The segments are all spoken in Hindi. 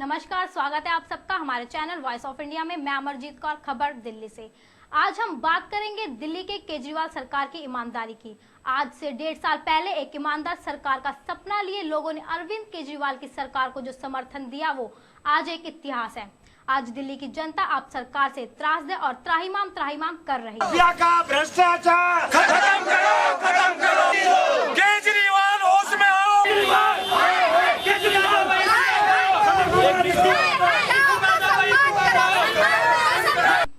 नमस्कार, स्वागत है आप सबका हमारे चैनल वॉइस ऑफ इंडिया में। मैं अमरजीत कौर, खबर दिल्ली से। आज हम बात करेंगे दिल्ली के केजरीवाल सरकार की ईमानदारी की। आज से 1.5 साल पहले एक ईमानदार सरकार का सपना लिए लोगों ने अरविंद केजरीवाल की सरकार को जो समर्थन दिया वो आज एक इतिहास है। आज दिल्ली की जनता आप सरकार से त्रासदेह और त्राहिमाम कर रही है। भ्रष्टाचार खत्म करो, केजरीवाल होश में आओ।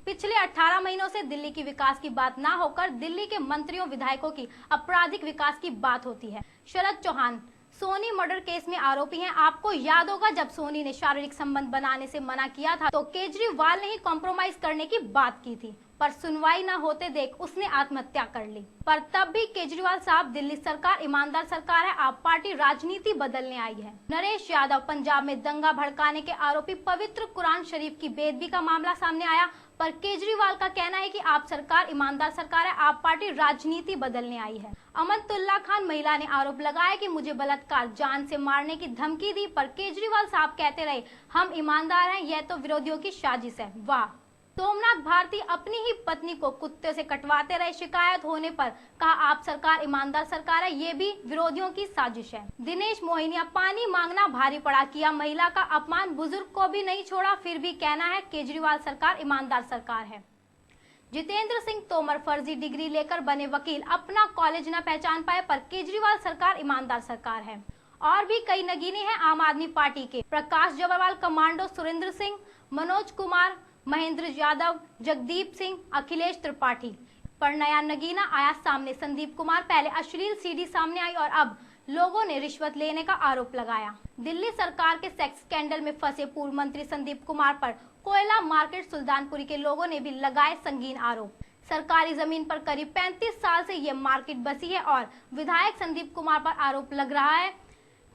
पिछले 18 महीनों से दिल्ली की विकास की बात ना होकर दिल्ली के मंत्रियों विधायकों की आपराधिक विकास की बात होती है। शरद चौहान सोनी मर्डर केस में आरोपी हैं। आपको याद होगा जब सोनी ने शारीरिक संबंध बनाने से मना किया था तो केजरीवाल ने ही कॉम्प्रोमाइज करने की बात की थी, पर सुनवाई न होते देख उसने आत्महत्या कर ली। पर तब भी केजरीवाल साहब, दिल्ली सरकार ईमानदार सरकार है, आप पार्टी राजनीति बदलने आई है। नरेश यादव पंजाब में दंगा भड़काने के आरोपी, पवित्र कुरान शरीफ की बेदबी का मामला सामने आया, पर केजरीवाल का कहना है कि आप सरकार ईमानदार सरकार है, आप पार्टी राजनीति बदलने आई है। अमनतुल्ला खान महिला ने आरोप लगाया कि मुझे बलात्कार, जान से मारने की धमकी दी, पर केजरीवाल साहब कहते रहे हम ईमानदार हैं, यह तो विरोधियों की साजिश है। वाह। सोमनाथ भारती अपनी ही पत्नी को कुत्ते से कटवाते रहे, शिकायत होने पर कहा आप सरकार ईमानदार सरकार है, ये भी विरोधियों की साजिश है। दिनेश मोहिनिया पानी मांगना भारी पड़ा, किया महिला का अपमान, बुजुर्ग को भी नहीं छोड़ा, फिर भी कहना है केजरीवाल सरकार ईमानदार सरकार है। जितेंद्र सिंह तोमर फर्जी डिग्री लेकर बने वकील, अपना कॉलेज न पहचान पाए, पर केजरीवाल सरकार ईमानदार सरकार है। और भी कई नगीने हैं आम आदमी पार्टी के, प्रकाश जबरवाल कमांडो, सुरेंद्र सिंह, मनोज कुमार, महेंद्र यादव, जगदीप सिंह, अखिलेश त्रिपाठी, पर नया नगीना आया सामने। संदीप कुमार, पहले अश्लील सीडी सामने आई और अब लोगों ने रिश्वत लेने का आरोप लगाया। दिल्ली सरकार के सेक्स स्कैंडल में फंसे पूर्व मंत्री संदीप कुमार पर कोयला मार्केट सुल्तानपुरी के लोगों ने भी लगाए संगीन आरोप। सरकारी जमीन पर करीब 35 साल से ये मार्केट बसी है और विधायक संदीप कुमार पर आरोप लग रहा है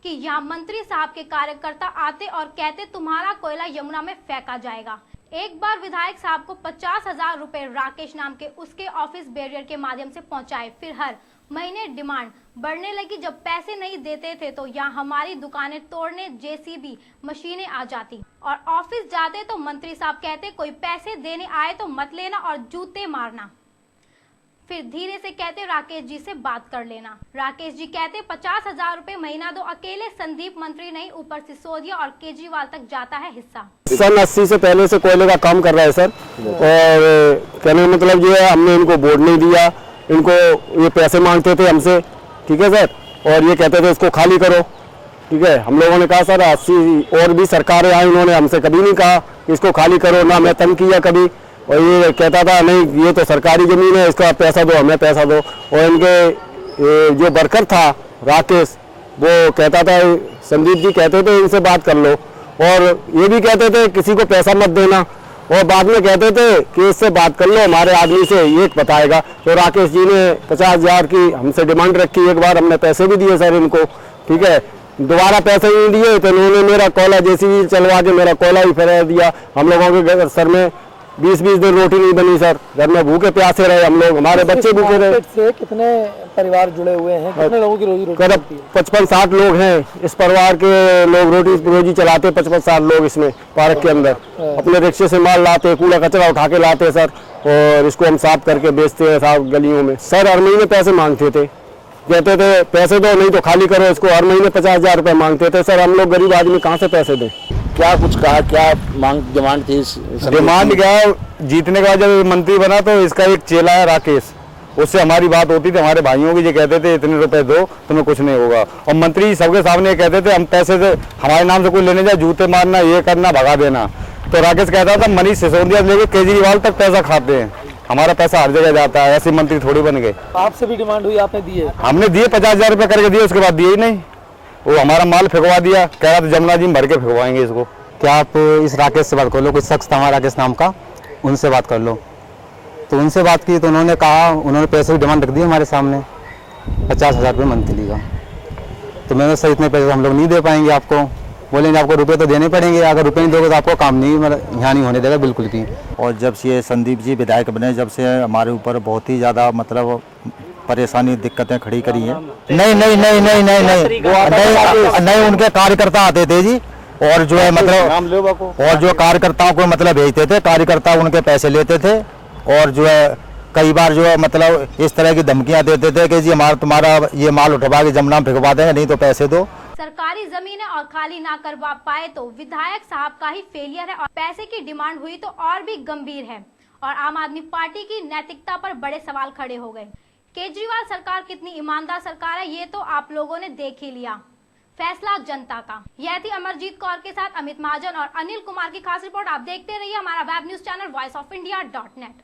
कि यहाँ मंत्री साहब के कार्यकर्ता आते और कहते तुम्हारा कोयला यमुना में फेंका जाएगा। एक बार विधायक साहब को 50,000 रुपए राकेश नाम के उसके ऑफिस बैरियर के माध्यम से पहुंचाए, फिर हर महीने डिमांड बढ़ने लगी। जब पैसे नहीं देते थे तो यहाँ हमारी दुकानें तोड़ने जेसीबी मशीनें आ जाती और ऑफिस जाते तो मंत्री साहब कहते कोई पैसे देने आए तो मत लेना और जूते मारना। फिर धीरे से कहते राकेश जी से बात कर लेना। राकेश जी कहते 50,000 रुपए महीना दो। अकेले संदीप मंत्री नहीं, ऊपर सिसोदिया और केजरीवाल तक जाता है हिस्सा। सन 80 से पहले से कोयले का काम कर रहा है सर, और कहने का मतलब जो है हमने इनको बोर्ड नहीं दिया, इनको ये पैसे मांगते थे हमसे, ठीक है सर, और ये कहते थे इसको खाली करो, ठीक है। हम लोगों ने कहा सर 80 और भी सरकारें आई, उन्होंने हमसे कभी नहीं कहा इसको खाली करो, ना मैं तंग किया कभी, और ये कहता था नहीं ये तो सरकारी जमीन है, इसका पैसा दो, हमें पैसा दो। और इनके जो वर्कर था राकेश, वो कहता था संदीप जी कहते थे इनसे बात कर लो, और ये भी कहते थे किसी को पैसा मत देना, और बाद में कहते थे कि इससे बात कर लो, हमारे आदमी से ये बताएगा। तो राकेश जी ने 50,000 की हमसे डिमांड रखी, एक बार हमने पैसे भी दिए सर इनको, ठीक है। दोबारा पैसे नहीं दिए तो इन्होंने मेरा कोयला जेसीबी चलवा के मेरा कोयला ही फैला दिया। हम लोगों के सर में 20-20 दिन रोटी नहीं बनी सर, घर में भूखे प्यासे रहे हम लोग, हमारे बच्चे भूखे रहे। से कितने परिवार जुड़े हुए हैं, कितने लोगों की रोजी करीब 55-60 लोग हैं इस परिवार के, लोग रोजी चलाते 55-60 लोग इसमें पार्क के अंदर। अपने रिक्शे से माल लाते, कूड़ा कचरा उठा के लाते सर, और इसको हम साफ करके बेचते हैं साफ गलियों में। सर हर महीने पैसे मांगते थे, कहते थे पैसे दो नहीं तो खाली करो इसको, हर महीने 50,000 रुपये मांगते थे सर। हम लोग गरीब आदमी कहाँ से पैसे दें। क्या कुछ कहा, क्या मांग डिमांड थी? डिमांड क्या है, जीतने के बाद जब मंत्री बना तो इसका एक चेला है राकेश, उससे हमारी बात होती थी, हमारे भाइयों की, ये कहते थे इतने रुपए दो तुम्हें कुछ नहीं होगा, और मंत्री सबके सामने कहते थे हम पैसे से हमारे नाम से कोई लेने जाए जूते मारना, ये करना, भगा देना। तो राकेश कहता था मनीष सिसोदिया लेके केजरीवाल तक पैसा खाते हैं, हमारा पैसा हर जगह जाता है, ऐसे मंत्री थोड़ी बन गए। आपसे भी डिमांड हुई, आपने दिए? हमने दिए 50,000 रुपये करके दिए, उसके बाद दिए ही नहीं, वो हमारा माल फेंकवा दिया, कह रहा था जमुना जी में भर के फेंकवाएंगे इसको। क्या आप इस राकेश से बात कर लो, कुछ शख्स था हमारा राकेश नाम का, उनसे बात कर लो। तो उनसे बात की तो उन्होंने कहा, उन्होंने पैसे की डिमांड रख दी हमारे सामने 50,000 रुपये मंथली का। तो मैंने सर इतने पैसे हम लोग नहीं दे पाएंगे आपको, बोलेंगे आपको रुपए तो देने पड़ेंगे, अगर रुपए नहीं दोगे तो आपको काम नहीं मतलब यहाँ नहीं होने देगा बिल्कुल भी। और जब से ये संदीप जी विधायक बने, जब से हमारे ऊपर बहुत ही ज़्यादा मतलब परेशानी दिक्कतें खड़ी करी हैं। नहीं नहीं नहीं नहीं नहीं नहीं नहीं, नहीं उनके कार्यकर्ता आते थे जी, और जो है मतलब और जो कार्यकर्ताओं को मतलब भेजते थे, कार्यकर्ता उनके पैसे लेते थे और जो है कई बार जो है मतलब इस तरह की धमकियां देते थे कि जी तुम्हारा ये माल उठवा के जमुना में फेंकवा देंगे, नहीं तो पैसे दो। सरकारी जमीनें और खाली ना करवा पाए तो विधायक साहब का ही फेलियर है और पैसे की डिमांड हुई तो और भी गंभीर है और आम आदमी पार्टी की नैतिकता पर बड़े सवाल खड़े हो गए। केजरीवाल सरकार कितनी ईमानदार सरकार है ये तो आप लोगों ने देख ही लिया, फैसला जनता का। यह थी अमरजीत कौर के साथ अमित महाजन और अनिल कुमार की खास रिपोर्ट। आप देखते रहिए हमारा वेब न्यूज चैनल voiceofindia.net।